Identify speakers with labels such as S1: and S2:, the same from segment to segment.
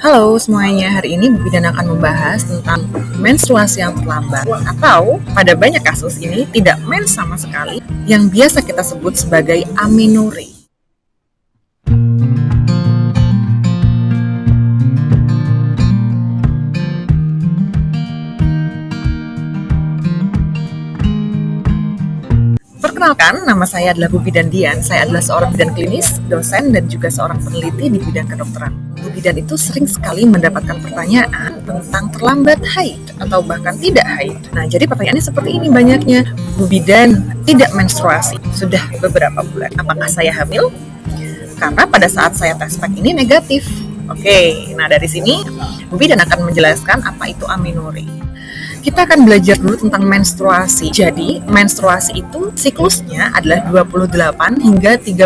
S1: Halo semuanya, hari ini Bu Bidan akan membahas tentang menstruasi yang terlambat atau pada banyak kasus ini tidak mens sama sekali yang biasa kita sebut sebagai amenorrhea. Perkenalkan, nama saya adalah Bu Bidan Dian. Saya adalah seorang bidan klinis, dosen, dan juga seorang peneliti di bidang kedokteran. Bu Bidan itu sering sekali mendapatkan pertanyaan tentang terlambat haid atau bahkan tidak haid. Nah, jadi pertanyaannya seperti ini banyaknya. Bu Bidan tidak menstruasi sudah beberapa bulan. Apakah saya hamil? Karena pada saat saya tes pack ini negatif. Oke, nah dari sini Bu Bidan akan menjelaskan apa itu amenorrhea. Kita akan belajar dulu tentang menstruasi. Jadi, menstruasi itu siklusnya adalah 28 hingga 35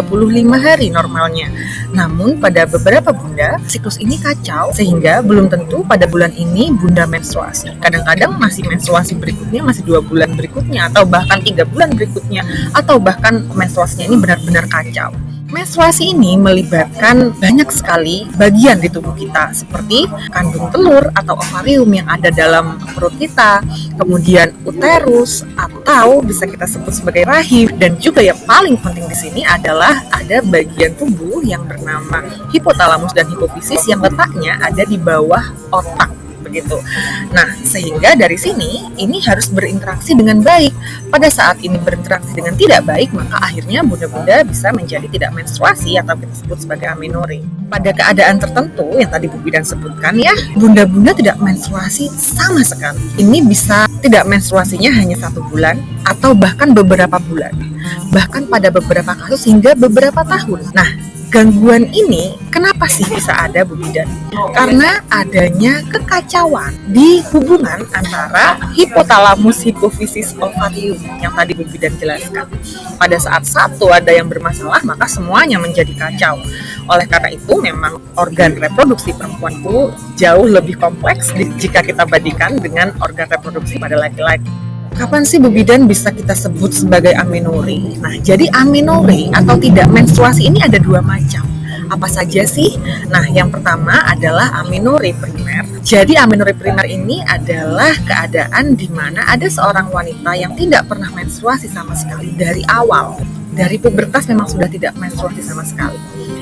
S1: hari normalnya. Namun, pada beberapa bunda, siklus ini kacau, sehingga belum tentu pada bulan ini bunda menstruasi. Kadang-kadang masih menstruasi berikutnya, masih 2 bulan berikutnya, atau bahkan 3 bulan berikutnya, atau bahkan menstruasinya ini benar-benar kacau. Menstruasi ini melibatkan banyak sekali bagian di tubuh kita, seperti kandung telur atau ovarium yang ada dalam perut kita, kemudian uterus atau bisa kita sebut sebagai rahim, dan juga yang paling penting di sini adalah ada bagian tubuh yang bernama hipotalamus dan hipofisis yang letaknya ada di bawah otak. Begitu. Nah, sehingga dari sini ini harus berinteraksi dengan baik. Pada saat ini berinteraksi dengan tidak baik, maka akhirnya bunda-bunda bisa menjadi tidak menstruasi atau kita sebut sebagai amenorrhea. Pada keadaan tertentu yang tadi Bu Bidan sebutkan ya, bunda-bunda tidak menstruasi sama sekali. Ini bisa tidak menstruasinya hanya 1 bulan atau bahkan beberapa bulan. Bahkan pada beberapa kasus hingga beberapa tahun. Nah, gangguan ini kenapa sih bisa ada, Bu Bidan? Karena adanya kekacauan di hubungan antara hipotalamus hipofisis ovarium yang tadi Bu Bidan jelaskan. Pada saat satu ada yang bermasalah, maka semuanya menjadi kacau. Oleh karena itu, memang organ reproduksi perempuan itu jauh lebih kompleks jika kita bandingkan dengan organ reproduksi pada laki-laki. Kapan sih Bu Bidan bisa kita sebut sebagai amenorrhea? Nah, jadi amenorrhea atau tidak menstruasi ini ada 2 macam. Apa saja sih? Nah, yang pertama adalah amenorrhea primer. Jadi amenorrhea primer ini adalah keadaan di mana ada seorang wanita yang tidak pernah menstruasi sama sekali dari awal. Dari pubertas memang sudah tidak menstruasi sama sekali.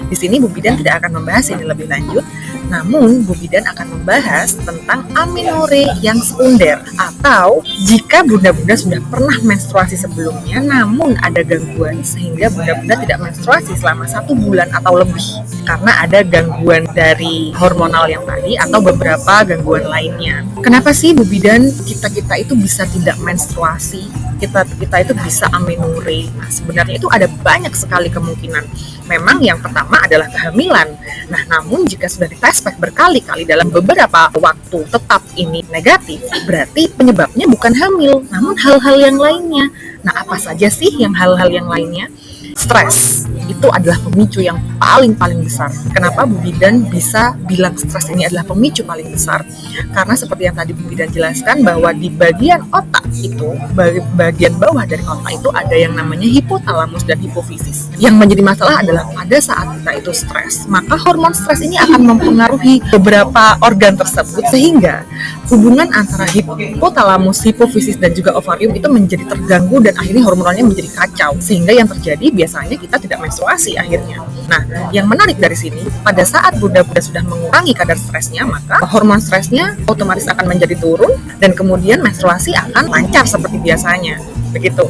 S1: Di sini Bu Bidan tidak akan membahas ini lebih lanjut, namun Bu Bidan akan membahas tentang amenorrhea yang sekunder, atau jika bunda-bunda sudah pernah menstruasi sebelumnya namun ada gangguan sehingga bunda-bunda tidak menstruasi selama 1 bulan atau lebih karena ada gangguan dari hormonal yang tadi atau beberapa gangguan lainnya. Kenapa sih Bu Bidan kita itu bisa tidak menstruasi? Kita itu bisa amenorrhea. Nah, sebenarnya itu ada banyak sekali kemungkinan. Memang yang pertama adalah kehamilan. Nah, namun jika sudah dites pack berkali-kali dalam beberapa waktu tetap ini negatif, berarti penyebabnya bukan hamil, namun hal-hal yang lainnya. Nah, apa saja sih yang hal-hal yang lainnya? Stres itu adalah pemicu yang paling besar. Kenapa Bu Bidan bisa bilang stres ini adalah pemicu paling besar? Karena seperti yang tadi Bu Bidan jelaskan bahwa di bagian otak itu, bagian bawah dari otak itu ada yang namanya hipotalamus dan hipofisis. Yang menjadi masalah adalah pada saat kita itu stres, maka hormon stres ini akan mempengaruhi beberapa organ tersebut sehingga hubungan antara hipotalamus, hipofisis dan juga ovarium itu menjadi terganggu dan akhirnya hormonalnya menjadi kacau sehingga yang terjadi biasanya kita tidak menstruasi akhirnya. Nah, yang menarik dari sini, pada saat bunda-bunda sudah mengurangi kadar stresnya, maka hormon stresnya otomatis akan menjadi turun dan kemudian menstruasi akan lancar seperti biasanya. Begitu.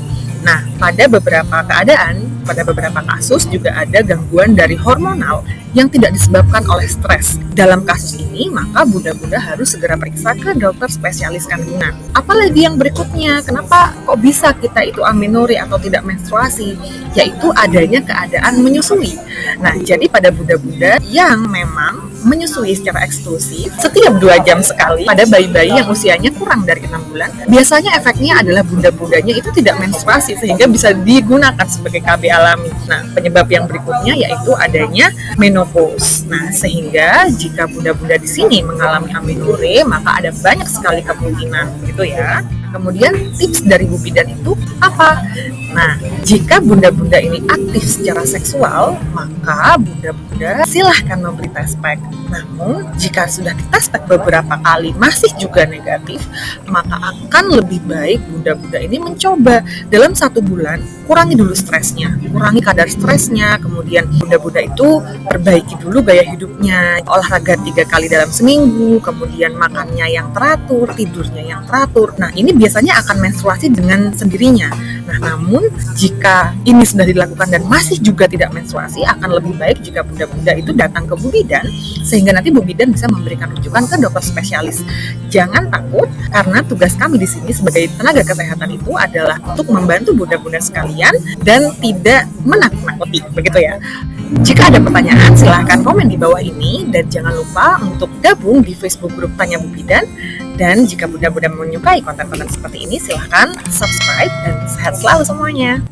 S1: Nah, pada beberapa keadaan, pada beberapa kasus juga ada gangguan dari hormonal yang tidak disebabkan oleh stres. Dalam kasus ini, maka bunda-bunda harus segera periksa ke dokter spesialis kandungan. Apalagi yang berikutnya, kenapa kok bisa kita itu amenorrhea atau tidak menstruasi? Yaitu adanya keadaan menyusui. Nah, jadi pada bunda-bunda yang memang menyusui secara eksklusif setiap 2 jam sekali pada bayi-bayi yang usianya kurang dari 6 bulan, biasanya efeknya adalah bunda-bundanya itu tidak menstruasi sehingga bisa digunakan sebagai KB alami. Nah, penyebab yang berikutnya yaitu adanya menopause. Nah, sehingga jika bunda-bunda di sini mengalami amenorrhea, maka ada banyak sekali kemungkinan gitu ya. Kemudian tips dari Bu Bidan itu apa? Nah, jika bunda-bunda ini aktif secara seksual, maka bunda-bunda silahkan memberi test pack. Namun, jika sudah dites pack beberapa kali masih juga negatif, maka akan lebih baik bunda-bunda ini mencoba dalam 1 bulan, kurangi dulu stresnya, kurangi kadar stresnya, kemudian bunda-bunda itu perbaiki dulu gaya hidupnya, olahraga 3 kali dalam seminggu, kemudian makannya yang teratur, tidurnya yang teratur. Nah, ini biasanya akan menstruasi dengan sendirinya. Nah, namun jika ini sudah dilakukan dan masih juga tidak menstruasi, akan lebih baik jika bunda-bunda itu datang ke Bu Bidan, sehingga nanti Bu Bidan bisa memberikan rujukan ke dokter spesialis. Jangan takut, karena tugas kami di sini sebagai tenaga kesehatan itu adalah untuk membantu bunda-bunda sekalian dan tidak menakut-nakuti, begitu ya. Jika ada pertanyaan, silahkan komen di bawah ini, dan jangan lupa untuk gabung di Facebook grup Tanya Bu Bidan. Dan jika bunda-bunda menyukai konten-konten seperti ini, silahkan subscribe dan sehat selalu semuanya.